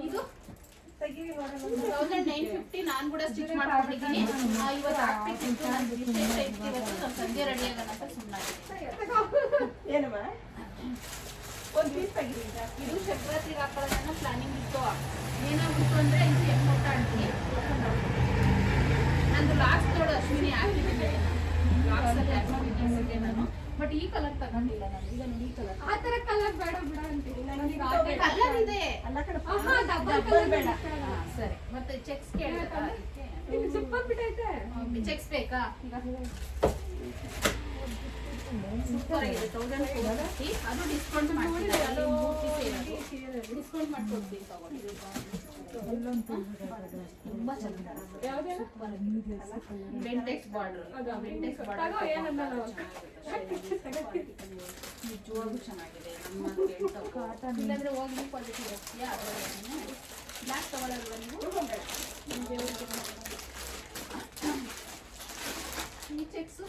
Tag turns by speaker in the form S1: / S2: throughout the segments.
S1: ಇದು 1950 ನಾನು ಕೂಡ ಸ್ಟಿಚ್ ಮಾಡ್ಕೊಂಡಿದ್ದೀನಿ. ಇವತ್ತು ಹಾಕ್ಬೇಕಿತ್ತು ನಾನು ವಿಶೇಷ ಇತ್ತು, ಇವತ್ತು ನಮ್ಮ ಸಂಜೆ ರೆಡಿ ಆಗೋಣ ಅಂತ ಸುಮ್ಮನಾಗಿದ್ದೀನಿ.
S2: ಏನಮ್ಮ ಒಂದು ಪೀಸ್ ತೆಗಿದ್ದೀರಾ?
S1: ಇದು ಶಿವರಾತ್ರಿಗೆ ಹಾಕೊಳ್ಳೋದನ್ನ ಪ್ಲಾನಿಂಗ್ ಇತ್ತು. ಏನಾಗ್ಬಿಟ್ಟು ಅಂದ್ರೆ ಇದು ಎಮ್ಮೊಟ್ಟ ಅಂತೀನಿ ನಂದು ಲಾಸ್ಟ್ ನೋಡು ಅಶ್ವಿನಿ ಹಾಕಿದ್ದೀನಿ ಲಾಸ್ಟಲ್ಲಿ ಹಾಕೊಂಡಿದ್ದೆ ನಾನು. ಬಟ್ ಈ ಕಲರ್ ತಗೊಂಡಿಲ್ಲ ನಾನು. ಈಗ ನೋಡಿ ಈ ಕಲರ್,
S2: ಆ ತರ ಕಲರ್ ಬೇಡ ಬಿಡ ಅಂತೀನಿ ನನಗೆ.
S1: ಕಲರ್ ಇದೆ
S2: ಅಲ್ಲ ಕಡೆ
S1: ಡಬಲ್ ಬೇಡ. ಸರಿ, ಮತ್ತೆ ಚೆಕ್ಸ್ ಕೇಳಿದ್ರೆ
S2: ಇದು ಸೂಪರ್ ಬಿಟ್ಟೈತೆ.
S1: ಚೆಕ್ಸ್ ಬೇಕಾ? ಸೂಪರ್ ಆಗಿದೆ. 1450 ಅದು ಡಿಸ್ಕೌಂಟ್ ಮಾಡ್ತಿದ್ದಾರೆ. ಡಿಸ್ಕೌಂಟ್ ಮಾಡ್ಕೊಡ್ತೀವಿ ತಗೊಳ್ಳಿ. ತುಂಬಾ ಚೆನ್ನಾಗಿದೆ. ಬೆಂಟೆಕ್ಸ್ ಬಾರ್ಡರ್, ಬೆಂಟೆಕ್ಸ್ ಬಾರ್ಡರ್ ನಿಜವಾಗೂ ಚೆನ್ನಾಗಿದೆ. ನಮ್ಮ ಇಲ್ಲಾಂದ್ರೆ ಹೋಗಿ ಕ್ವಾಲಿಟಿ ಬರ್ತೀಯಾ? ಅದರಲ್ಲಿ ಬ್ಲ್ಯಾಕ್ ತಗೊಳ್ಳಲ್ವಾ ನೀವು? ಈ ಚೆಕ್ಸು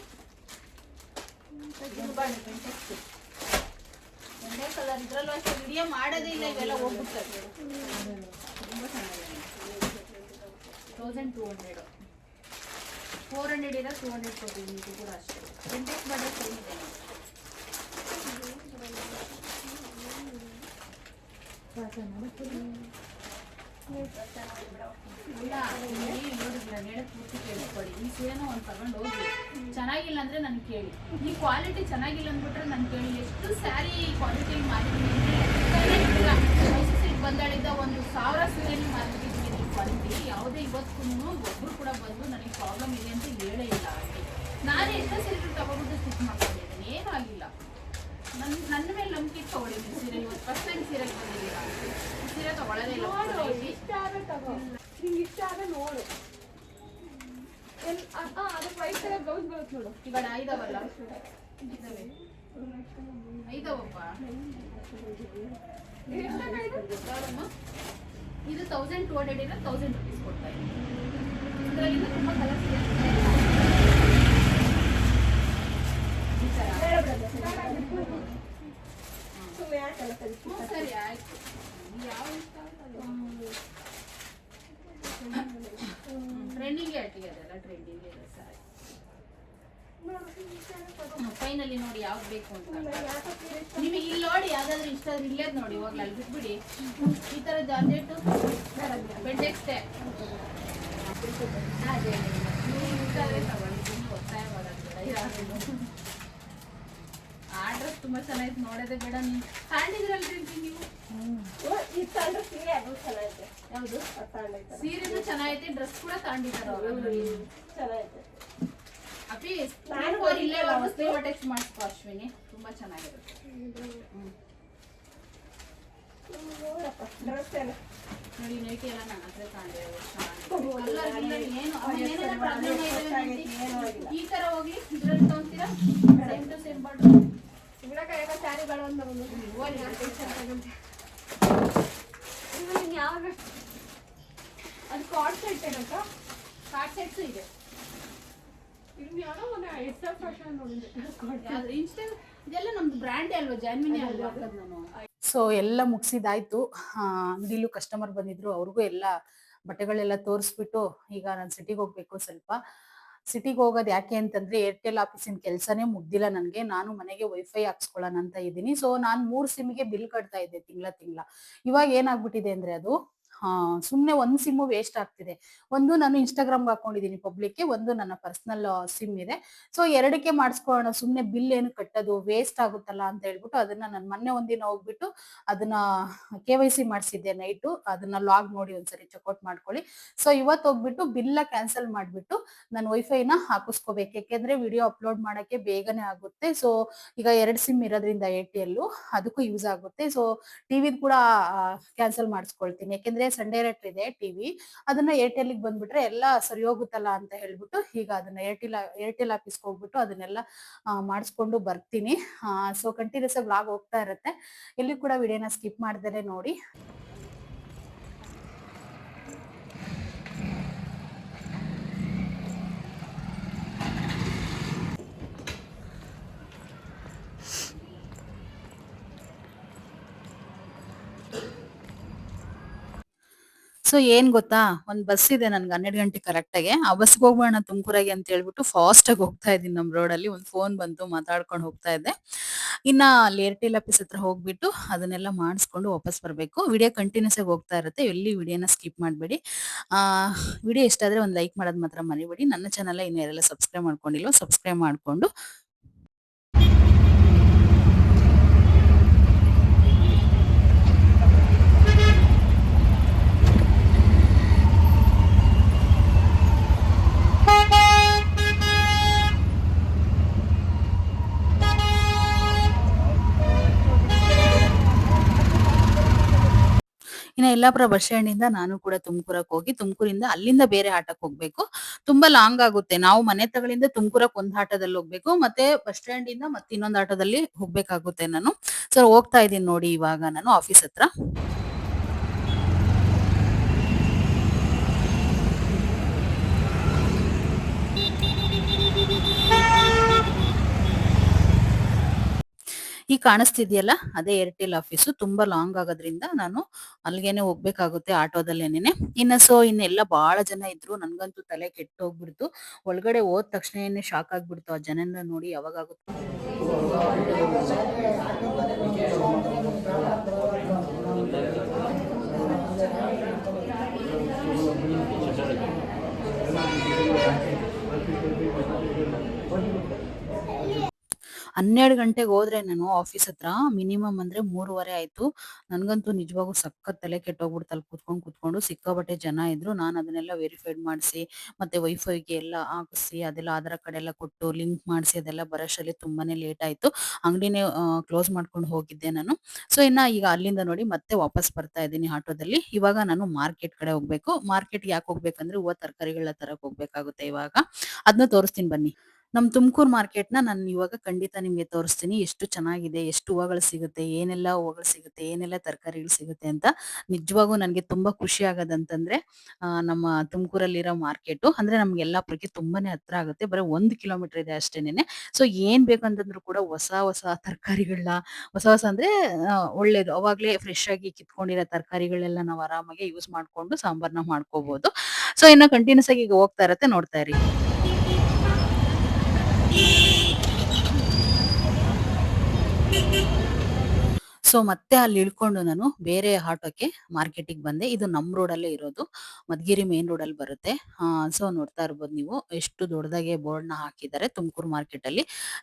S1: ಒಂದೇ ಕಲರ್. ಇದ್ರಲ್ಲೂ ಅಷ್ಟೇ ವಿಡಿಯೋ ಮಾಡೋದೇ ಇಲ್ಲ, ಇವೆಲ್ಲ ಹೋಗ್ಬಿಡ್ತಾರೆ. ತುಂಬ ಚೆನ್ನಾಗಿದೆ. 1200 400 ಇರೋ 200 ಕೊಡ್ತೀನಿ. ಇದು ಕೂಡ ಅಷ್ಟೇ. ಬೆಂಟೆಕ್ಸ್ ಬಾರ್ಡರ್ ಸೇಮ್ ಇದೆ. ಇಲ್ಲ ನೋಡಿಲ್ಲ, ಹೇಳಕ್ ಪೂರ್ತಿ ಕೇಳಿಸ್ಕೊಳ್ಳಿ. ಈ ಸೀರೆನೂ ಒಂದು ತಗೊಂಡು ಹೋಗಿ, ಚೆನ್ನಾಗಿಲ್ಲ ಅಂದ್ರೆ ನನ್ ಕೇಳಿ. ಈ ಕ್ವಾಲಿಟಿ ಚೆನ್ನಾಗಿಲ್ಲ ಅಂದ್ಬಿಟ್ರೆ ನನ್ ಕೇಳಿ. ಎಷ್ಟು ಸ್ಯಾರಿ ಕ್ವಾಲಿಟಿ ಮಾರಿದ್ದೀನಿ ಮೈಸೂರಿಗೆ ಬಂದಾಳಿಂದ 1000 ಸೀರೆ ಮಾರ್ಬಿಟ್ಟಿದ್ದೀನಿ. ಈ ಕ್ವಾಲಿಟಿ ಯಾವುದೇ ಇವತ್ತು ಒಬ್ರು ಕೂಡ ಬಂದು ನನಗೆ ಪ್ರಾಬ್ಲಮ್ ಇದೆ ಅಂತ ಹೇಳೇ ಇಲ್ಲ. ನಾನೇ ಎಷ್ಟೋ ಸೀರೆ ತಗೊಂಡ್ಬಿಟ್ಟು ಸ್ಟಿಚ್ ಮಾಡ್ಕೊಂಡಿದ್ದೀನಿ, ಏನೂ ಆಗಿಲ್ಲ. ನನ್ನ ಮೇಲೆ ನಂಬಿಕೆ ತಗೊಳ್ಳಿದ್ದೀನಿ. ಸೀರೆ ಇವತ್ತು ಫಸ್ಟ್ ಟೈಮ್ ಸೀರೆಗೆ ಬಂದಿದ್ದೀರಾ? ಸೀರೆ ತಗೊಳ್ಳೋದೇ ಇಲ್ಲ.
S2: ಇಷ್ಟ ಆದ್ರೆ ತಗೋ, ನಿಂಗೆ ಇಷ್ಟ ಆದ್ರೆ ನೋಡು. ಅದು ವೈಟ್ ಕಲರ್ ಬ್ಲೌಸ್ ಬರುತ್ತೆ ನೋಡು.
S1: ಇವಾಗ ಐದವಲ್ಲ, ಐದವಪ್ಪ. ಇದು 1200 ಇರೋ 1000 rupees ಕೊಡ್ತಾ ಇದ್ದೀನಿ. ಇದರಲ್ಲಿಂದ ತುಂಬ ಕಲರ್ಸ್ ಇದೆ. ಸರಿ ಆಯ್ತು. ಯಾವ ಟ್ರೆಂಡಿಂಗ್ ಹೇಳ್ತೀವಿ, ಅದೆಲ್ಲ ಟ್ರೆಂಡಿಂಗ್ ಇದೆ. ಸರಿ, ಫೈನಲಿ ನೋಡಿ ಯಾವ್ದು ಬೇಕು ಅಂತ. ನಿಮಗೆ ಇಲ್ಲಿ ನೋಡಿ ಯಾವ್ದಾದ್ರು ಇಷ್ಟ ಆದ್ರೆ ಇಲ್ಲೇದ್ ನೋಡಿ, ಹೋಗ್ಲಿ ಅಲ್ಲಿ ಬಿಟ್ಬಿಡಿ. ಈ ತರ ಜಾರ್ಜೆಟ್ ಬೆಂಟೆಕ್ಸ್ಟೇ ಅದೇ ತಗೊಳ್ಳಿ. ಒತ್ತಾಯ ಮಾಡೋದು. ಆ ಡ್ರೆಸ್ ತುಂಬಾ ಚೆನ್ನಾಗಿತ್ತು, ನೋಡೋದೇ ಬೇಡ. ನೀವು ತಾಂಡಿದ್ರಲ್ರಿ ನೀವು? ಯಾವುದು ಸೀರೆನೂ ಚೆನ್ನಾಗೈತೆ, ಡ್ರೆಸ್ ಕೂಡ ತಾಂಡಿದ್ದಾರೆ. ಅಪ್ಪಿ ಇಲ್ಲೇವರೆಗೂ ಸ್ಲೀವ್ ಅಟ್ಯಾಚ್ ಮಾಡಿಸ್ಕೋ ಅಶ್ವಿನಿ, ತುಂಬಾ ಚೆನ್ನಾಗಿರುತ್ತೆ. ನೋಡಿ ನೈಟಿ ಎಲ್ಲ ನನ್ನ ಹತ್ರ ಈ ತರ ಹೋಗ್ಲಿ. ಇದ್ರಲ್ಲಿ ತಗೊಂತೀರಾ? ಸೇಮ್ ಟು ಸೇಮ್ ಬಾರ್ಡರ್
S2: ಸ್ಯಾರಿಗಳು ಅಂತ ಯಾವಾಗ ಅದು ಕಾರ್ಡ್ ಸೆಟ್ ಏನಕ್ಕ?
S1: ಕಾರ್ಡ್ ಸೆಟ್ಸ್ ಇದೆ. ಇದೆಲ್ಲ ನಮ್ದು ಬ್ರ್ಯಾಂಡೇ ಅಲ್ವಾ, ಜಾನ್ವಿನಿ ಅಲ್ವಾ ನಾನು. ಸೊ ಎಲ್ಲ ಮುಗಿಸಿದಾಯ್ತು. ಅಂಗಡಿಲೂ ಕಸ್ಟಮರ್ ಬಂದಿದ್ರು, ಅವ್ರಿಗೂ ಎಲ್ಲ ಬಟ್ಟೆಗಳೆಲ್ಲ ತೋರಿಸ್ಬಿಟ್ಟು ಈಗ ನಾನು ಸಿಟಿಗೆ ಹೋಗ್ಬೇಕು. ಸ್ವಲ್ಪ ಸಿಟಿಗೆ ಹೋಗೋದು ಯಾಕೆ ಅಂತಂದ್ರೆ ಏರ್ಟೆಲ್ ಆಫೀಸಿನ ಕೆಲಸನೇ ಮುಗ್ದಿಲ್ಲ ನನಗೆ. ನಾನು ಮನೆಗೆ ವೈಫೈ ಹಾಕ್ಸ್ಕೊಳ್ಳೋಣ ಅಂತ ಇದ್ದೀನಿ. ಸೊ ನಾನು 3 ಸಿಮ್ಗೆ ಬಿಲ್ ಕಟ್ತಾ ಇದ್ದೆ ತಿಂಗಳ. ಇವಾಗ ಏನಾಗ್ಬಿಟ್ಟಿದೆ ಅಂದ್ರೆ ಅದು ಸುಮ್ನೆ ಒಂದು ಸಿಮ್ ವೇಸ್ಟ್ ಆಗ್ತಿದೆ. ಒಂದು ನಾನು ಇನ್ಸ್ಟಾಗ್ರಾಮ್ಗೆ ಹಾಕೊಂಡಿದ್ದೀನಿ ಪಬ್ಲಿಕ್ಗೆ, ಒಂದು ನನ್ನ ಪರ್ಸನಲ್ ಸಿಮ್ ಇದೆ. ಸೊ ಎರಡಕ್ಕೆ ಮಾಡಿಸ್ಕೊಳ್ಳೋಣ, ಸುಮ್ನೆ ಬಿಲ್ ಏನು ಕಟ್ಟೋದು ವೇಸ್ಟ್ ಆಗುತ್ತಲ್ಲ ಅಂತ ಹೇಳ್ಬಿಟ್ಟು ಅದನ್ನ ನಾನು ಮೊನ್ನೆ ಒಂದಿನ ಹೋಗ್ಬಿಟ್ಟು ಅದನ್ನ KYC ಮಾಡಿಸಿದ್ದೆ ನೈಟು. ಅದನ್ನ ಲಾಗ್ ನೋಡಿ ಒಂದ್ಸರಿ ಚೆಕ್ಔಟ್ ಮಾಡ್ಕೊಳ್ಳಿ. ಸೊ ಇವತ್ತು ಹೋಗ್ಬಿಟ್ಟು ಬಿಲ್ ಕ್ಯಾನ್ಸಲ್ ಮಾಡ್ಬಿಟ್ಟು ನಾನು ವೈಫೈನ ಹಾಕಿಸ್ಕೋಬೇಕು, ಯಾಕೆಂದ್ರೆ ವಿಡಿಯೋ ಅಪ್ಲೋಡ್ ಮಾಡಕ್ಕೆ ಬೇಗನೆ ಆಗುತ್ತೆ. ಸೊ ಈಗ 2 ಸಿಮ್ ಇರೋದ್ರಿಂದ ಏರ್ಟೆಲ್ ಅದಕ್ಕೂ ಯೂಸ್ ಆಗುತ್ತೆ. ಸೊ ಟಿವಿದ್ ಕೂಡ ಕ್ಯಾನ್ಸಲ್ ಮಾಡಿಸ್ಕೊಳ್ತೀನಿ, ಯಾಕೆಂದ್ರೆ ಸನ್ ಡೈರೆಕ್ಟ್ ಇದೆ ಟಿವಿ. ಅದನ್ನ ಏರ್ಟೆಲ್ ಬಂದ್ಬಿಟ್ರೆ ಎಲ್ಲ ಸರಿ ಹೋಗುತ್ತಲ್ಲ ಅಂತ ಹೇಳ್ಬಿಟ್ಟು ಈಗ ಅದನ್ನ ಏರ್ಟೆಲ್ ಆಫೀಸ್ಗೆ ಹೋಗ್ಬಿಟ್ಟು ಅದನ್ನೆಲ್ಲ ಮಾಡಿಸ್ಕೊಂಡು ಬರ್ತೀನಿ. ಸೊ ಕಂಟಿನ್ಯೂಸ್ ಆಗಿ ವ್ಲಾಗ್ ಹೋಗ್ತಾ ಇರುತ್ತೆ, ಎಲ್ಲಿ ಕೂಡ ವಿಡಿಯೋನ ಸ್ಕಿಪ್ ಮಾಡ್ದೇನೆ ನೋಡಿ. ಸೊ ಏನ್ ಗೊತ್ತಾ, ಒಂದ್ ಬಸ್ ಇದೆ ನನ್ಗೆ 12 ಗಂಟೆ ಕರೆಕ್ಟಾಗೆ. ಆ ಬಸ್‌ಗೆ ಹೋಗ್ಬೇಡ ತುಮಕೂರಾಗೆ ಅಂತ ಹೇಳ್ಬಿಟ್ಟು ಫಾಸ್ಟಾಗಿ ಹೋಗ್ತಾ ಇದ್ದೀನಿ ನಮ್ ರೋಡಲ್ಲಿ. ಒಂದ್ ಫೋನ್ ಬಂತು, ಮಾತಾಡ್ಕೊಂಡು ಹೋಗ್ತಾ ಇದ್ದೆ. ಇನ್ನ ಅಲ್ಲಿ ಏರ್ಟೆಲ್ ಆಫೀಸ್ ಹತ್ರ ಹೋಗ್ಬಿಟ್ಟು ಅದನ್ನೆಲ್ಲ ಮಾಡಿಸ್ಕೊಂಡು ವಾಪಸ್ ಬರ್ಬೇಕು. ವಿಡಿಯೋ ಕಂಟಿನ್ಯೂಸ್ ಆಗಿ ಹೋಗ್ತಾ ಇರುತ್ತೆ. ಎಲ್ಲಿ ವಿಡಿಯೋನ ಸ್ಕಿಪ್ ಮಾಡಬೇಡಿ. ಆ ವಿಡಿಯೋ ಇಷ್ಟ ಆದ್ರೆ ಒಂದು ಲೈಕ್ ಮಾಡೋದು ಮಾತ್ರ ಮರಿಬೇಡಿ. ನನ್ನ ಚಾನಲ್ ಇನ್ನು ಯಾರೆಲ್ಲ ಸಬ್ಸ್ಕ್ರೈಬ್ ಮಾಡ್ಕೊಂಡಿಲ್ವೋ ಸಬ್ಸ್ಕ್ರೈಬ್ ಮಾಡ್ಕೊಂಡು ಇನ್ನ ಯಲ್ಲಾಪುರ ಬಸ್ ಸ್ಟ್ಯಾಂಡಿಂದ ನಾನು ಕೂಡ ತುಮಕೂರಕ್ಕೆ ಹೋಗಿ ತುಮಕೂರಿಂದ ಅಲ್ಲಿಂದ ಬೇರೆ ಆಟೋಕ್ಕೆ ಹೋಗ್ಬೇಕು. ತುಂಬಾ ಲಾಂಗ್ ಆಗುತ್ತೆ. ನಾವು ಮನೆ ತಗಳಿಂದ ತುಮಕೂರಕ್ಕೆ ಒಂದ್ ಆಟೋದಲ್ಲಿ ಹೋಗ್ಬೇಕು, ಮತ್ತೆ ಬಸ್ ಸ್ಟ್ಯಾಂಡ್ ಇಂದ ಮತ್ತೆ ಇನ್ನೊಂದು ಆಟೋದಲ್ಲಿ ಹೋಗ್ಬೇಕಾಗುತ್ತೆ ನಾನು. ಸೊ ಹೋಗ್ತಾ ಇದ್ದೀನಿ ನೋಡಿ ಇವಾಗ ನಾನು ಆಫೀಸ್ ಹತ್ರ. ಈಗ ಕಾಣಿಸ್ತಿದೆಯಲ್ಲ ಅದೇ ಏರ್ಟೆಲ್ ಆಫೀಸು. ತುಂಬಾ ಲಾಂಗ್ ಆಗೋದ್ರಿಂದ ನಾನು ಅಲ್ಲಿಗೇನೆ ಹೋಗ್ಬೇಕಾಗುತ್ತೆ ಆಟೋದಲ್ಲೇನೆ. ಇನ್ನೆಲ್ಲ ಬಹಳ ಜನ ಇದ್ರು. ನನ್ಗಂತೂ ತಲೆ ಕೆಟ್ಟೋಗ್ಬಿಡ್ತು. ಒಳಗಡೆ ಹೋದ ತಕ್ಷಣ ಶಾಕ್ ಆಗ್ಬಿಡ್ತು ಆ ಜನನ ನೋಡಿ. ಯಾವಾಗಾಗುತ್ತೆ ಹನ್ನೆರಡು ಗಂಟೆಗೆ ಹೋದ್ರೆ ನಾನು ಆಫೀಸ್ ಹತ್ರ ಮಿನಿಮಮ್ ಅಂದ್ರೆ 3:30 ಆಯ್ತು. ನನ್ಗಂತೂ ನಿಜವಾಗೂ ಸಖತ್ ತಲೆ ಕೆಟ್ಟೋಗ್ಬಿಡ್ತು. ಅಲ್ಲಿ ಕೂತ್ಕೊಂಡು ಸಿಕ್ಕಾಪಟ್ಟೆ ಜನ ಇದ್ರು. ನಾನು ಅದನ್ನೆಲ್ಲ ವೆರಿಫೈಡ್ ಮಾಡಿಸಿ ಮತ್ತೆ ವೈಫೈಗೆ ಎಲ್ಲ ಹಾಕಿಸಿ ಅದೆಲ್ಲ ಆಧಾರ್ ಕಾರ್ಡ್ ಎಲ್ಲ ಕೊಟ್ಟು ಲಿಂಕ್ ಮಾಡಿಸಿ ಅದೆಲ್ಲ ಬರೋಷ್ಟರಲ್ಲಿ ತುಂಬಾನೇ ಲೇಟ್ ಆಯ್ತು. ಅಂಗಡಿನೇ ಕ್ಲೋಸ್ ಮಾಡ್ಕೊಂಡು ಹೋಗಿದ್ದೆ ನಾನು. ಸೊ ಈಗ ಅಲ್ಲಿಂದ ನೋಡಿ ಮತ್ತೆ ವಾಪಸ್ ಬರ್ತಾ ಇದ್ದೀನಿ ಆಟೋದಲ್ಲಿ. ಇವಾಗ ನಾನು ಮಾರ್ಕೆಟ್ ಕಡೆ ಹೋಗ್ಬೇಕು. ಮಾರ್ಕೆಟ್ ಯಾಕೆ ಹೋಗ್ಬೇಕಂದ್ರೆ ಹೂವು ತರಕಾರಿಗಳನ್ನ ತರಕ್ ಹೋಗ್ಬೇಕಾಗುತ್ತೆ ಇವಾಗ. ಅದನ್ನ ತೋರಿಸ್ತೀನಿ ಬನ್ನಿ. ನಮ್ ತುಮಕೂರು ಮಾರ್ಕೆಟ್‌ನ ನಾನು ಇವಾಗ ಖಂಡಿತ ನಿಮ್ಗೆ ತೋರಿಸ್ತೀನಿ. ಎಷ್ಟು ಚೆನ್ನಾಗಿದೆ, ಎಷ್ಟು ಹೂವಗಳು ಸಿಗುತ್ತೆ, ಏನೆಲ್ಲ ಹೂವಗಳು ಸಿಗುತ್ತೆ, ಏನೆಲ್ಲ ತರಕಾರಿಗಳು ಸಿಗುತ್ತೆ ಅಂತ. ನಿಜವಾಗೂ ನನಗೆ ತುಂಬಾ ಖುಷಿ ಆಗೋದಂತಂದ್ರೆ ನಮ್ಮ ತುಮಕೂರಲ್ಲಿರೋ ಮಾರ್ಕೆಟು. ಅಂದ್ರೆ ನಮ್ಗೆ ಯಲ್ಲಾಪುರಕ್ಕೆ ತುಂಬಾನೇ ಹತ್ರ ಆಗುತ್ತೆ. ಬರೀ 1 ಕಿಲೋಮೀಟರ್ ಇದೆ ಅಷ್ಟೇನೆ. ಸೊ ಏನ್ ಬೇಕಂತಂದ್ರು ಕೂಡ ಹೊಸ ತರಕಾರಿಗಳನ್ನ ಹೊಸ ಅಂದ್ರೆ ಒಳ್ಳೇದು ಅವಾಗ್ಲೇ ಫ್ರೆಶ್ ಆಗಿ ಕಿತ್ಕೊಂಡಿರೋ ತರಕಾರಿಗಳೆಲ್ಲ ನಾವು ಆರಾಮಾಗಿ ಯೂಸ್ ಮಾಡ್ಕೊಂಡು ಸಾಂಬಾರ್ನ ಮಾಡ್ಕೋಬಹುದು. ಸೊ ಇನ್ನ ಕಂಟಿನ್ಯೂಸ್ ಆಗಿ ಈಗ ಹೋಗ್ತಾ ಇರತ್ತೆ, ನೋಡ್ತಾ ಇರಿ. ಸೊ ಮತ್ತೆ ಅಲ್ಲಿ ಇಳ್ಕೊಂಡು ನಾನು ಬೇರೆ ಆಟೋಕ್ಕೆ ಮಾರ್ಕೆಟಿಗೆ ಬಂದೆ. ಇದು ನಮ್ ರೋಡಲ್ಲೇ ಇರೋದು, ಮಧುಗಿರಿ ಮೇನ್ ರೋಡಲ್ಲಿ ಬರುತ್ತೆ. ಸೊ ನೋಡ್ತಾ ಇರ್ಬೋದು ನೀವು ಎಷ್ಟು ದೊಡ್ಡದಾಗೆ ಬೋರ್ಡ್‌ನ ಹಾಕಿದ್ದಾರೆ ತುಮಕೂರು ಮಾರ್ಕೆಟಲ್ಲಿ.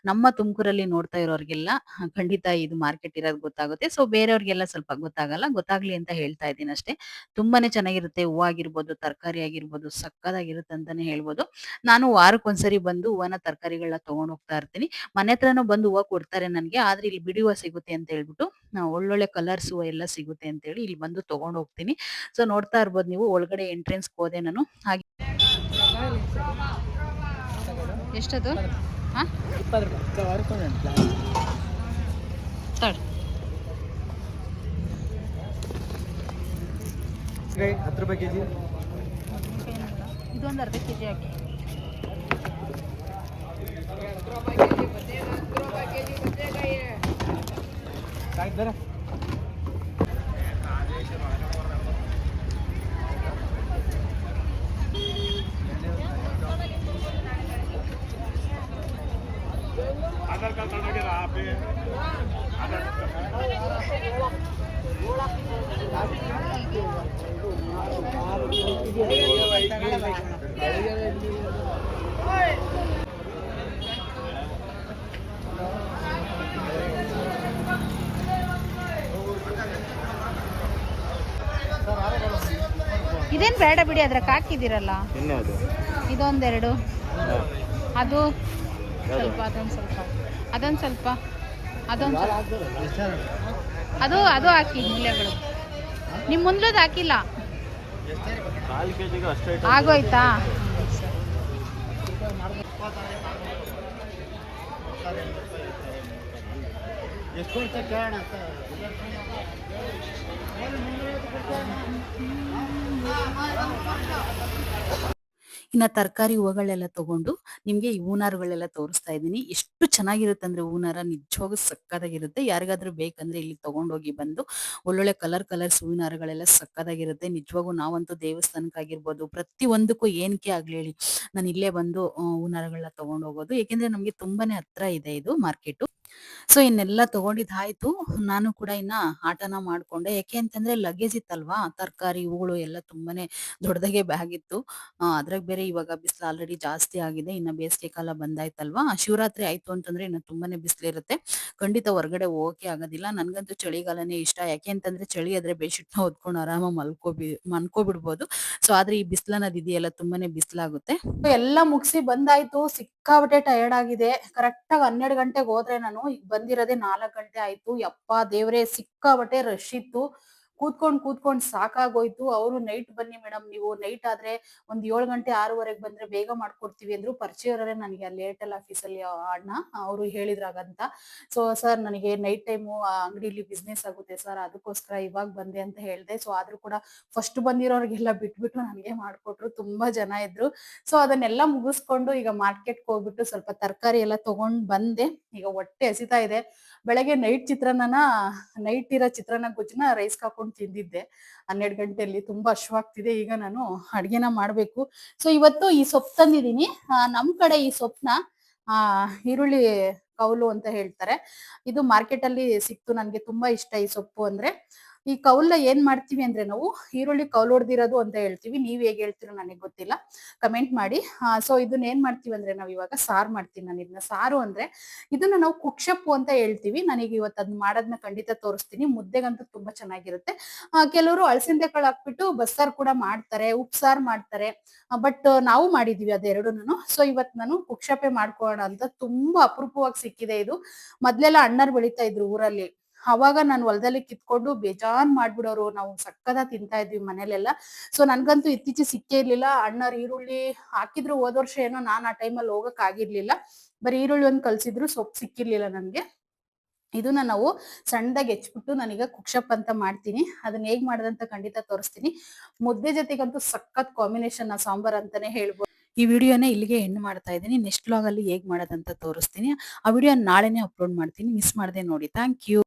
S1: ನಮ್ಮ ತುಮಕೂರಲ್ಲಿ ನೋಡ್ತಾ ಇರೋರಿಗೆಲ್ಲ ಖಂಡಿತ ಇದು ಮಾರ್ಕೆಟ್ ಇರೋದು ಗೊತ್ತಾಗುತ್ತೆ. ಸೊ ಬೇರೆಯವ್ರಿಗೆಲ್ಲ ಸ್ವಲ್ಪ ಗೊತ್ತಾಗಲ್ಲ. ಗೊತ್ತಾಗ್ಲಿ ಅಂತ ಹೇಳ್ತಾ ಇದ್ದೀನಿ ಅಷ್ಟೇ. ತುಂಬಾನೇ ಚೆನ್ನಾಗಿರುತ್ತೆ. ಹೂವು ಆಗಿರ್ಬೋದು, ತರಕಾರಿ ಆಗಿರ್ಬೋದು ಸಕ್ಕತ್ತಾಗಿರುತ್ತೆ ಅಂತಾನೆ ಹೇಳ್ಬೋದು. ನಾನು ವಾರಕ್ಕೊಂದ್ಸರಿ ಬಂದು ಹೂವನ ತರಕಾರಿಗಳನ್ನ ತಗೊಂಡ್ ಹೋಗ್ತಾ ಇರ್ತೀನಿ. ಮನೆ ಹತ್ರನೂ ಬಂದು ಹೂವು ಕೊಡ್ತಾರೆ ನನ್ಗೆ. ಆದ್ರೆ ಇಲ್ಲಿ ಬಿಡಿ ಹೂವು ಸಿಗುತ್ತೆ ಅಂತ ಹೇಳ್ಬಿಟ್ಟು ಒಳ್ಳೊಳ್ಳೆ ಕಲರ್ಸ್ ಹೂವು ಎಲ್ಲ ಸಿಗುತ್ತೆ ಅಂತ ಹೇಳಿ ಇಲ್ಲಿ ಬಂದು ತಗೊಂಡ್ ಹೋಗ್ತೀನಿ. ಸೊ ನೋಡ್ತಾ ಇರ್ಬೋದು ನೀವು. ಒಳಗಡೆ ಎಂಟ್ರೆನ್ಸ್‌ಗೆ ಹೋದೆ ನಾನು. ಹಾಗೆ ಎಷ್ಟದು? ಹಾ ತಡ್
S3: 10 ರೂಪಾಯಿ ಕೆಜಿ.
S1: ಇದೊಂದು ಅರ್ಧ ಕೆಜಿ ಹಾಕಿ.
S3: आधार कार्ड काढा रहा पे
S1: ಇದೇನ್ ಬೇಡ ಬಿಡಿ, ಅದ್ರಕ್ಕೆ ಹಾಕಿದಿರಲ್ಲ. ಇದೊಂದೆರಡು, ಅದು ಸ್ವಲ್ಪ, ಅದೊಂದು ಸ್ವಲ್ಪ, ಅದು ಹಾಕಿ. ಮೂಲೆಗಳು ನಿಮ್ ಮುಂದ್ಲದ್ ಹಾಕಿಲ್ಲ. ಆಗೋಯ್ತಾ? ಇನ್ನ ತರಕಾರಿ ಹೂವುಗಳೆಲ್ಲ ತಗೊಂಡು ನಿಮ್ಗೆ ಈ ಹೂನಾರುಗಳೆಲ್ಲ ತೋರಿಸ್ತಾ ಇದ್ದೀನಿ. ಎಷ್ಟು ಚೆನ್ನಾಗಿರುತ್ತೆ ಅಂದ್ರೆ ಹೂನಾರ ನಿಜವಾಗೂ ಸಕ್ಕತ್ತಾಗಿರುತ್ತೆ. ಯಾರಿಗಾದ್ರೂ ಬೇಕಂದ್ರೆ ಇಲ್ಲಿ ತಗೊಂಡೋಗಿ ಬಂದು ಒಳ್ಳೊಳ್ಳೆ ಕಲರ್ಸ್ ಹೂವಿನಾರಗಳೆಲ್ಲ ಸಕ್ಕತ್ತಾಗಿರುತ್ತೆ. ನಿಜವಾಗೂ ನಾವಂತೂ ದೇವಸ್ಥಾನಕ್ಕಾಗಿರ್ಬೋದು ಪ್ರತಿ ಒಂದಕ್ಕೂ ಏನಕ್ಕೆ ಆಗ್ಲಿ ಹೇಳಿ ನಾನು ಇಲ್ಲೇ ಬಂದು ಹೂನಾರಗಳನ್ನ ತಗೊಂಡ್ ಹೋಗೋದು. ಏಕೆಂದ್ರೆ ನಮ್ಗೆ ತುಂಬಾನೇ ಹತ್ರ ಇದೆ ಇದು ಮಾರ್ಕೆಟು. ಸೊ ಇನ್ನೆಲ್ಲ ತಗೊಂಡಿದ್ದಾಯ್ತು. ನಾನು ಕೂಡ ಇನ್ನ ಆಟನ ಮಾಡ್ಕೊಂಡೆ. ಯಾಕೆ ಅಂತಂದ್ರೆ ಲಗೇಜ್ ಇತ್ತಲ್ವಾ, ತರಕಾರಿ ಹೂಗಳು ಎಲ್ಲ ತುಂಬಾನೇ ದೊಡ್ಡದಾಗೆ ಬ್ಯಾಗ್ ಇತ್ತು. ಅದ್ರಾಗ ಬೇರೆ ಇವಾಗ ಬಿಸಿಲು ಆಲ್ರೆಡಿ ಜಾಸ್ತಿ ಆಗಿದೆ. ಇನ್ನ ಬೇಸಿಗೆ ಕಾಲ ಬಂದಾಯ್ತಲ್ವಾ, ಶಿವರಾತ್ರಿ ಆಯ್ತು ಅಂತಂದ್ರೆ ಇನ್ನು ತುಂಬಾನೇ ಬಿಸಿಲಿರುತ್ತೆ. ಖಂಡಿತ ಹೊರಗಡೆ ಹೋಗಕ್ಕೆ ಆಗೋದಿಲ್ಲ. ನನ್ಗಂತೂ ಚಳಿಗಾಲನೇ ಇಷ್ಟ. ಯಾಕೆ ಅಂತಂದ್ರೆ ಚಳಿ ಆದ್ರೆ ಬೆಡ್ಶೀಟ್ನ ಹೊದ್ಕೊಂಡು ಆರಾಮಾಗಿ ಮನ್ಕೋಬಿಡ್ಬೋದು. ಸೊ ಆದ್ರೆ ಈ ಬಿಸಿಲು ಅನ್ನೋದು ಇದೆಯಲ್ಲ ತುಂಬಾನೇ ಬಿಸಿಲಾಗುತ್ತೆ. ಎಲ್ಲ ಮುಗಿಸಿ ಬಂದಾಯ್ತು. ಸಿಕ್ಕಾಪಟ್ಟೆ ಟಯರ್ಡ್ ಆಗಿದೆ. ಕರೆಕ್ಟ್ ಆಗಿ 12 ಗಂಟೆಗೆ ಹೋದ್ರೆ ನಾನು ಈಗ ಬಂದಿರೋದೇ 4 ಗಂಟೆ ಆಯ್ತು. ಯಪ್ಪಾ ದೇವ್ರೆ, ಸಿಕ್ಕಾಪಟ್ಟೆ ರಶ್ ಇತ್ತು. ಕೂತ್ಕೊಂಡ್ ಸಾಕಾಗೋಯ್ತು. ಅವರು ನೈಟ್ ಬನ್ನಿ ಮೇಡಮ್, ನೀವು ನೈಟ್ ಆದ್ರೆ ಒಂದ್ 7 ಗಂಟೆ 6:30 ಬಂದ್ರೆ ಬೇಗ ಮಾಡ್ಕೊಡ್ತೀವಿ ಅಂದ್ರು. ಪರಿಚಯರವರೇ ನನಗೆ ಅಲ್ಲಿ ಏರ್ಟೆಲ್ ಆಫೀಸಲ್ಲಿ ಅಣ್ಣ ಅವರು ಹೇಳಿದ್ರಾಗಂತ. ಸೊ ಸರ್ ನನಗೆ ನೈಟ್ ಟೈಮು ಅಂಗಡಿಲಿ ಬಿಸ್ನೆಸ್ ಆಗುತ್ತೆ ಸರ್, ಅದಕ್ಕೋಸ್ಕರ ಇವಾಗ ಬಂದೆ ಅಂತ ಹೇಳ್ದೆ. ಸೊ ಆದ್ರೂ ಕೂಡ ಫಸ್ಟ್ ಬಂದಿರೋರ್ಗೆಲ್ಲ ಬಿಟ್ಬಿಟ್ಟು ನನಗೆ ಮಾಡ್ಕೊಟ್ರು. ತುಂಬಾ ಜನ ಇದ್ರು. ಸೊ ಅದನ್ನೆಲ್ಲ ಮುಗಿಸ್ಕೊಂಡು ಈಗ ಮಾರ್ಕೆಟ್ಗೆ ಹೋಗ್ಬಿಟ್ಟು ಸ್ವಲ್ಪ ತರಕಾರಿ ಎಲ್ಲ ತಗೊಂಡ್ ಬಂದೆ. ಈಗ ಹೊಟ್ಟೆ ಹಸಿತಾ ಇದೆ. ಬೆಳಗ್ಗೆ ನೈಟ್ ಇರೋ ಚಿತ್ರಾನ್ನ ಗೊಜ್ಜನ್ನ ರೈಸ್ ಹಾಕೊಂಡು ತಿಂದಿದ್ದೆ 12 ಗಂಟೆಯಲ್ಲಿ. ತುಂಬಾ ಹಶ್ವಾಗ್ತಿದೆ. ಈಗ ನಾನು ಅಡ್ಗೆನ ಮಾಡ್ಬೇಕು. ಸೊ ಇವತ್ತು ಈ ಸೊಪ್ಪು ತಂದಿದ್ದೀನಿ. ನಮ್ ಕಡೆ ಈ ಸೊಪ್ಪನ್ನ ಈರುಳ್ಳಿ ಕೌಲು ಅಂತ ಹೇಳ್ತಾರೆ. ಇದು ಮಾರ್ಕೆಟ್ ಅಲ್ಲಿ ಸಿಕ್ತು. ನನ್ಗೆ ತುಂಬಾ ಇಷ್ಟ ಈ ಸೊಪ್ಪು ಅಂದ್ರೆ. ಈ ಕೌಲ್ನ ಏನ್ ಮಾಡ್ತೀವಿ ಅಂದ್ರೆ ನಾವು ಈರುಳ್ಳಿ ಕೌಲ್ ಹೊಡ್ದಿರೋದು ಅಂತ ಹೇಳ್ತೀವಿ. ನೀವ್ ಹೇಗೆ ಹೇಳ್ತೀರೋ ನನಗೆ ಗೊತ್ತಿಲ್ಲ, ಕಮೆಂಟ್ ಮಾಡಿ. ಸೊ ಇದನ್ನ ಏನ್ ಮಾಡ್ತೀವಿ ಅಂದ್ರೆ ನಾವ್ ಇವಾಗ ಸಾರು ಮಾಡ್ತೀನಿ. ನಾನು ಇದನ್ನ ಸಾರು ಅಂದ್ರೆ ಇದನ್ನ ನಾವು ಕುಕ್ಷಪ್ಪು ಅಂತ ಹೇಳ್ತೀವಿ. ನನಗೆ ಇವತ್ತು ಅದನ್ನ ಮಾಡೋದನ್ನ ಖಂಡಿತ ತೋರಿಸ್ತೀನಿ. ಮುದ್ದೆಗಂತೂ ತುಂಬಾ ಚೆನ್ನಾಗಿರುತ್ತೆ. ಕೆಲವರು ಅಳಸಂದೆ ಕಾಳು ಹಾಕ್ಬಿಟ್ಟು ಬಸ್ಸಾರು ಕೂಡ ಮಾಡ್ತಾರೆ, ಉಪ್ಸಾರು ಮಾಡ್ತಾರೆ. ಬಟ್ ನಾವು ಮಾಡಿದೀವಿ ಅದೆರಡುನು. ಸೊ ಇವತ್ ನಾನು ಕುಕ್ಷಪ್ಪೆ ಮಾಡ್ಕೊಳ್ಳೋಣ ಅಂತ. ತುಂಬಾ ಅಪರೂಪವಾಗಿ ಸಿಕ್ಕಿದೆ ಇದು. ಮೊದ್ಲೆಲ್ಲ ಅಣ್ಣರು ಬೆಳಿತಾ ಇದ್ರು ಊರಲ್ಲಿ. ಅವಾಗ ನಾನು ಹೊಲದಲ್ಲಿ ಕಿತ್ಕೊಂಡು ಬೇಜಾನ್ ಮಾಡ್ಬಿಡೋರು. ನಾವು ಸಕ್ಕದ ತಿಂತಾ ಇದ್ವಿ ಮನೇಲೆಲ್ಲ. ಸೊ ನನ್ಗಂತೂ ಇತ್ತೀಚೆಗೆ ಸಿಕ್ಕೇ ಇರ್ಲಿಲ್ಲ. ಅಣ್ಣರ್ ಈರುಳ್ಳಿ ಹಾಕಿದ್ರು. ಹೋದ ವರ್ಷ ಏನೋ ನಾನ್ ಆ ಟೈಮಲ್ಲಿ ಹೋಗಕ್ ಆಗಿರ್ಲಿಲ್ಲ. ಬರೀ ಈರುಳ್ಳಿ ಒಂದ್ ಕಲ್ಸಿದ್ರು, ಸೊಪ್ಪು ಸಿಕ್ಕಿರ್ಲಿಲ್ಲ ನನ್ಗೆ. ಇದನ್ನ ನಾವು ಸಣ್ಣದಾಗಿ ಹೆಚ್ಚಿಬಿಟ್ಟು ನಾನೀಗ ಕುಕ್ಷಪ್ ಅಂತ ಮಾಡ್ತೀನಿ. ಅದನ್ನ ಹೇಗ್ ಮಾಡೋದಂತ ಖಂಡಿತ ತೋರಿಸ್ತೀನಿ. ಮುದ್ದೆ ಜೊತೆಗಂತೂ ಸಖತ್ ಕಾಂಬಿನೇಷನ್ ಸಾಂಬಾರ್ ಅಂತಾನೆ ಹೇಳ್ಬೋದು. ಈ ವಿಡಿಯೋನ ಇಲ್ಲಿಗೆ ಎಂಡ್ ಮಾಡ್ತಾ ಇದ್ದೀನಿ. ನೆಕ್ಸ್ಟ್ ವ್ಲಾಗ್ ಅಲ್ಲಿ ಹೇಗ್ ಮಾಡೋದಂತ ತೋರಿಸ್ತೀನಿ. ಆ ವಿಡಿಯೋ ನಾಳೆನೆ ಅಪ್ಲೋಡ್ ಮಾಡ್ತೀನಿ. ಮಿಸ್ ಮಾಡದೆ ನೋಡಿ. Thank you.